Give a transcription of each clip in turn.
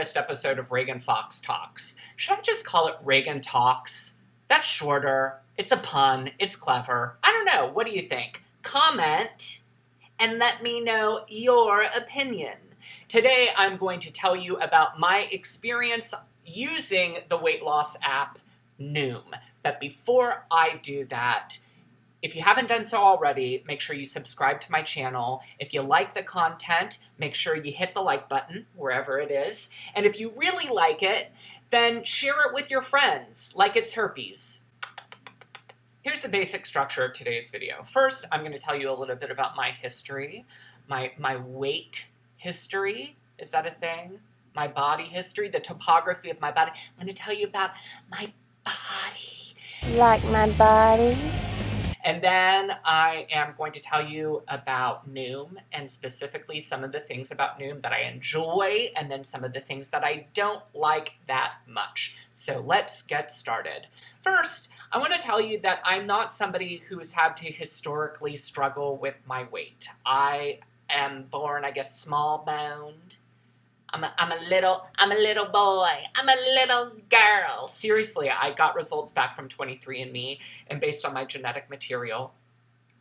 latest episode of Ragan Fox Talks. Should I just call it Ragan Talks? That's shorter. It's a pun. It's clever. I don't know. What do you think? Comment and let me know your opinion. Today, I'm going to tell you about my experience using the weight loss app Noom. But before I do that, if you haven't done so already, make sure you subscribe to my channel. If you like the content, make sure you hit the like button wherever it is. And if you really like it, then share it with your friends like it's herpes. Here's the basic structure of today's video. First, I'm going to tell you a little bit about my history, my weight history. Is that a thing? My body history, the topography of my body. I'm going to tell you about my body. Like my body? And then I am going to tell you about Noom, and specifically some of the things about Noom that I enjoy, and then some of the things that I don't like that much. So let's get started. First, I want to tell you that I'm not somebody who's had to historically struggle with my weight. I am born, I guess, small-boned. I'm a little boy. I'm a little girl. Seriously, I got results back from 23andMe, and based on my genetic material,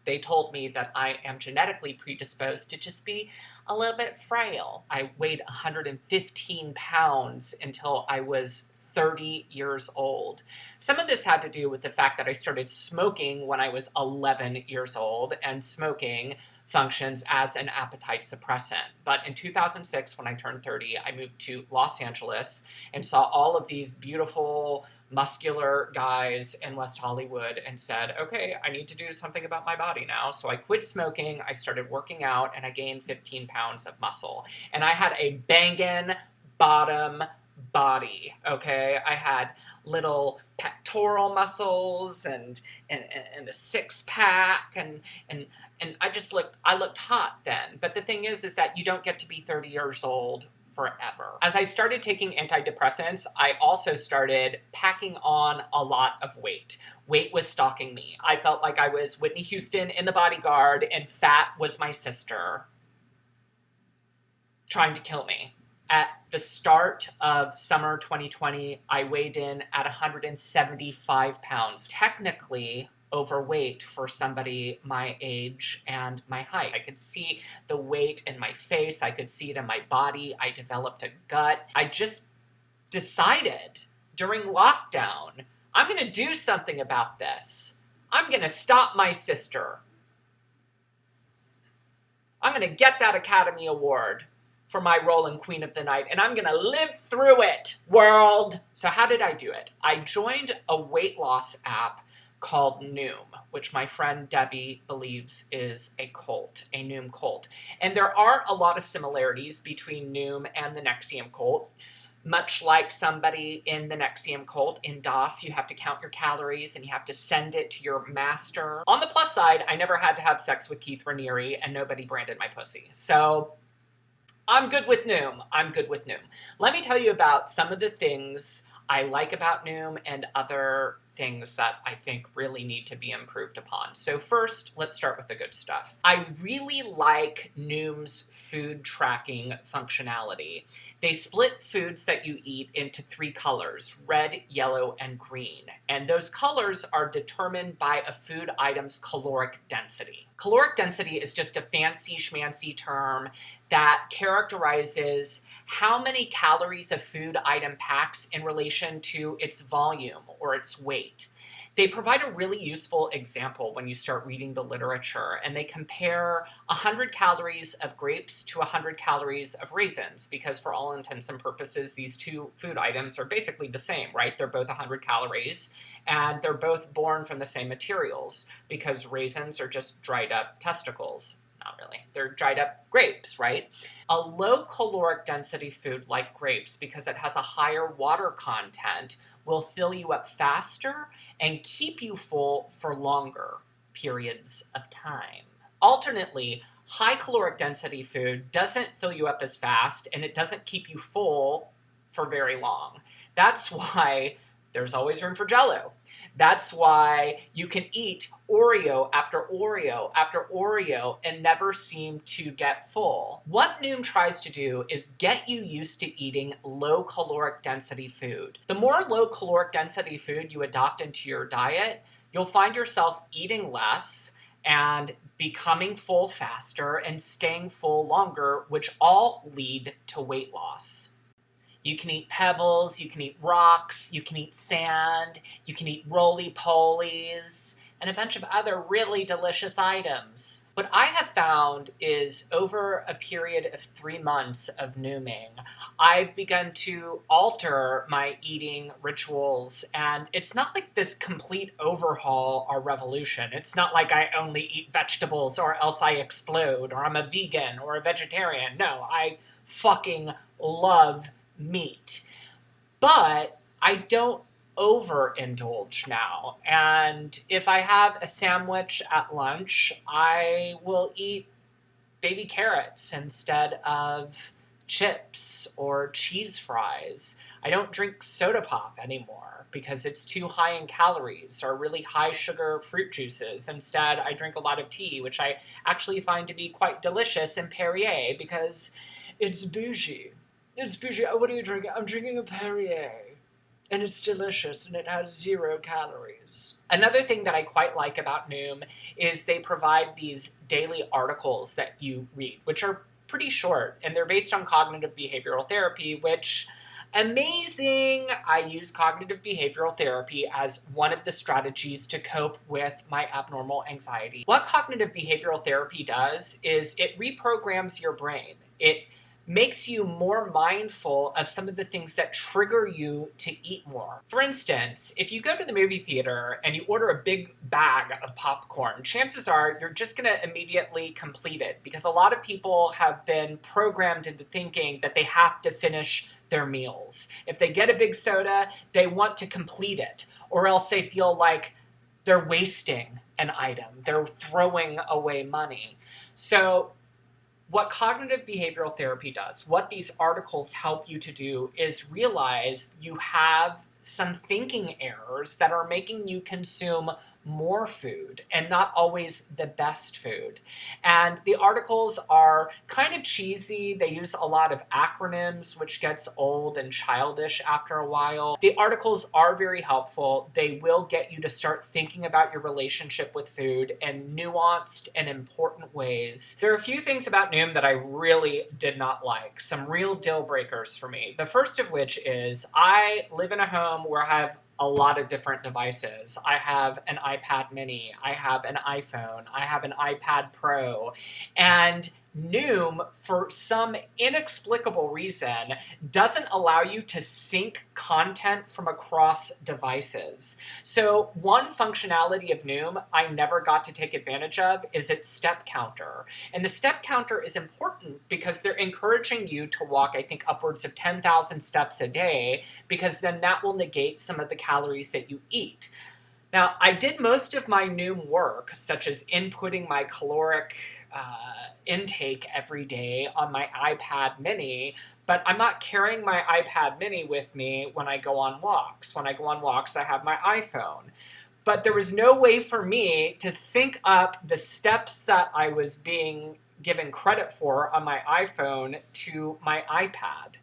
they told me that I am genetically predisposed to just be a little bit frail. I weighed 115 pounds until I was 30 years old. Some of this had to do with the fact that I started smoking when I was 11 years old, and smoking functions as an appetite suppressant. But in 2006, when I turned 30, I moved to Los Angeles and saw all of these beautiful, muscular guys in West Hollywood and said, okay, I need to do something about my body now. So I quit smoking, I started working out, and I gained 15 pounds of muscle. And I had a bangin' bottom body, okay? I had little pectoral muscles and a six-pack, and I looked hot then. But the thing is that you don't get to be 30 years old forever. As I started taking antidepressants, I also started packing on a lot of weight. Weight was stalking me. I felt like I was Whitney Houston in The Bodyguard, and fat was my sister trying to kill me. At the start of summer 2020, I weighed in at 175 pounds. Technically overweight for somebody my age and my height. I could see the weight in my face. I could see it in my body. I developed a gut. I just decided during lockdown, I'm going to do something about this. I'm going to stop my sister. I'm going to get that Academy Award for my role in Queen of the Night, and I'm gonna live through it, world! So how did I do it? I joined a weight loss app called Noom, which my friend Debbie believes is a cult, a Noom cult. And there are a lot of similarities between Noom and the Nexium cult. Much like somebody in the Nexium cult, in DOS, you have to count your calories and you have to send it to your master. On the plus side, I never had to have sex with Keith Raniere, and nobody branded my pussy. So I'm good with Noom. I'm good with Noom. Let me tell you about some of the things I like about Noom and other things that I think really need to be improved upon. So first, let's start with the good stuff. I really like Noom's food tracking functionality. They split foods that you eat into 3 colors: red, yellow, and green. And those colors are determined by a food item's caloric density. Caloric density is just a fancy schmancy term that characterizes how many calories a food item packs in relation to its volume or its weight. They provide a really useful example when you start reading the literature, and they compare 100 calories of grapes to 100 calories of raisins, because for all intents and purposes, these two food items are basically the same, right? They're both 100 calories, and they're both born from the same materials, because raisins are just dried up testicles. Not really. They're dried up grapes, right? A low caloric density food like grapes, because it has a higher water content, will fill you up faster and keep you full for longer periods of time. Alternately, high caloric density food doesn't fill you up as fast, and it doesn't keep you full for very long. That's why there's always room for Jell-O. That's why you can eat Oreo after Oreo after Oreo and never seem to get full. What Noom tries to do is get you used to eating low caloric density food. The more low caloric density food you adopt into your diet, you'll find yourself eating less and becoming full faster and staying full longer, which all lead to weight loss. You can eat pebbles, you can eat rocks, you can eat sand, you can eat roly-polies, and a bunch of other really delicious items. What I have found is over a period of 3 months of Nooming, I've begun to alter my eating rituals, and it's not like this complete overhaul or revolution. It's not like I only eat vegetables or else I explode, or I'm a vegan or a vegetarian. No, I fucking love meat. But I don't overindulge now. And if I have a sandwich at lunch, I will eat baby carrots instead of chips or cheese fries. I don't drink soda pop anymore because it's too high in calories, or really high sugar fruit juices. Instead, I drink a lot of tea, which I actually find to be quite delicious, and Perrier, because it's bougie. It's bougie. What are you drinking? I'm drinking a Perrier. And it's delicious, and it has 0 calories. Another thing that I quite like about Noom is they provide these daily articles that you read, which are pretty short, and they're based on cognitive behavioral therapy, which, amazing! I use cognitive behavioral therapy as one of the strategies to cope with my abnormal anxiety. What cognitive behavioral therapy does is it reprograms your brain. It makes you more mindful of some of the things that trigger you to eat more. For instance, if you go to the movie theater and you order a big bag of popcorn, chances are you're just going to immediately complete it, because a lot of people have been programmed into thinking that they have to finish their meals. If they get a big soda, they want to complete it, or else they feel like they're wasting an item. They're throwing away money. So what cognitive behavioral therapy does, what these articles help you to do, is realize you have some thinking errors that are making you consume more food and not always the best food. And the articles are kind of cheesy. They use a lot of acronyms, which gets old and childish after a while. The articles are very helpful. They will get you to start thinking about your relationship with food in nuanced and important ways. There are a few things about Noom that I really did not like, some real deal breakers for me. The first of which is I live in a home where I have a lot of different devices. I have an iPad mini, I have an iPhone, I have an iPad Pro, and Noom, for some inexplicable reason, doesn't allow you to sync content from across devices. So one functionality of Noom I never got to take advantage of is its step counter. And the step counter is important because they're encouraging you to walk, I think, upwards of 10,000 steps a day, because then that will negate some of the calories that you eat. Now, I did most of my Noom work, such as inputting my caloric intake every day on my iPad mini, but I'm not carrying my iPad mini with me when I go on walks. When I go on walks, I have my iPhone. But there was no way for me to sync up the steps that I was being given credit for on my iPhone to my iPad.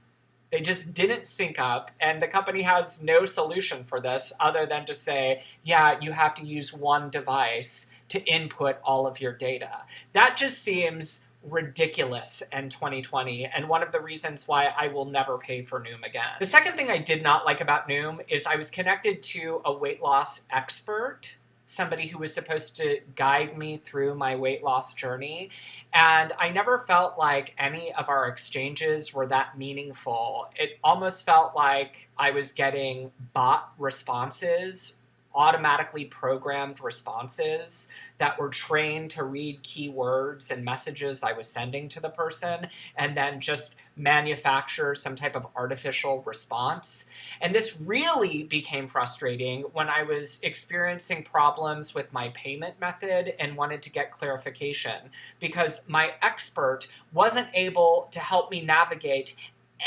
They just didn't sync up, and the company has no solution for this other than to say, yeah, you have to use one device to input all of your data. That just seems ridiculous in 2020, and one of the reasons why I will never pay for Noom again. The second thing I did not like about Noom is I was connected to a weight loss expert, somebody who was supposed to guide me through my weight loss journey. And I never felt like any of our exchanges were that meaningful. It almost felt like I was getting bot responses, automatically programmed responses that were trained to read keywords and messages I was sending to the person, and then just manufacture some type of artificial response. And this really became frustrating when I was experiencing problems with my payment method and wanted to get clarification, because my expert wasn't able to help me navigate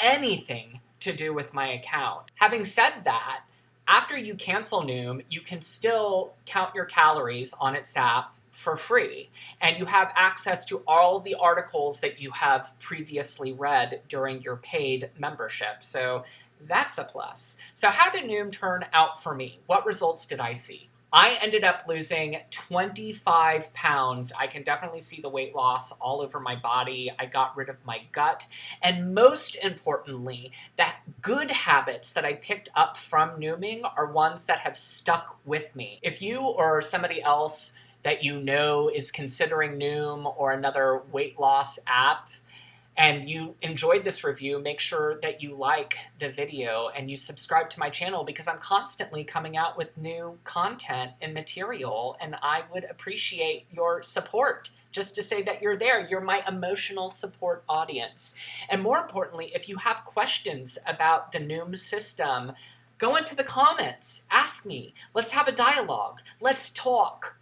anything to do with my account. Having said that, After you cancel Noom, you can still count your calories on its app for free. And you have access to all the articles that you have previously read during your paid membership. So that's a plus. So how did Noom turn out for me? What results did I see? I ended up losing 25 pounds. I can definitely see the weight loss all over my body. I got rid of my gut. And most importantly, the good habits that I picked up from Nooming are ones that have stuck with me. If you or somebody else that you know is considering Noom or another weight loss app, and you enjoyed this review, make sure that you like the video and you subscribe to my channel because I'm constantly coming out with new content and material, and I would appreciate your support. Just to say that you're there. You're my emotional support audience. And more importantly, if you have questions about the Noom system, go into the comments. Ask me. Let's have a dialogue. Let's talk.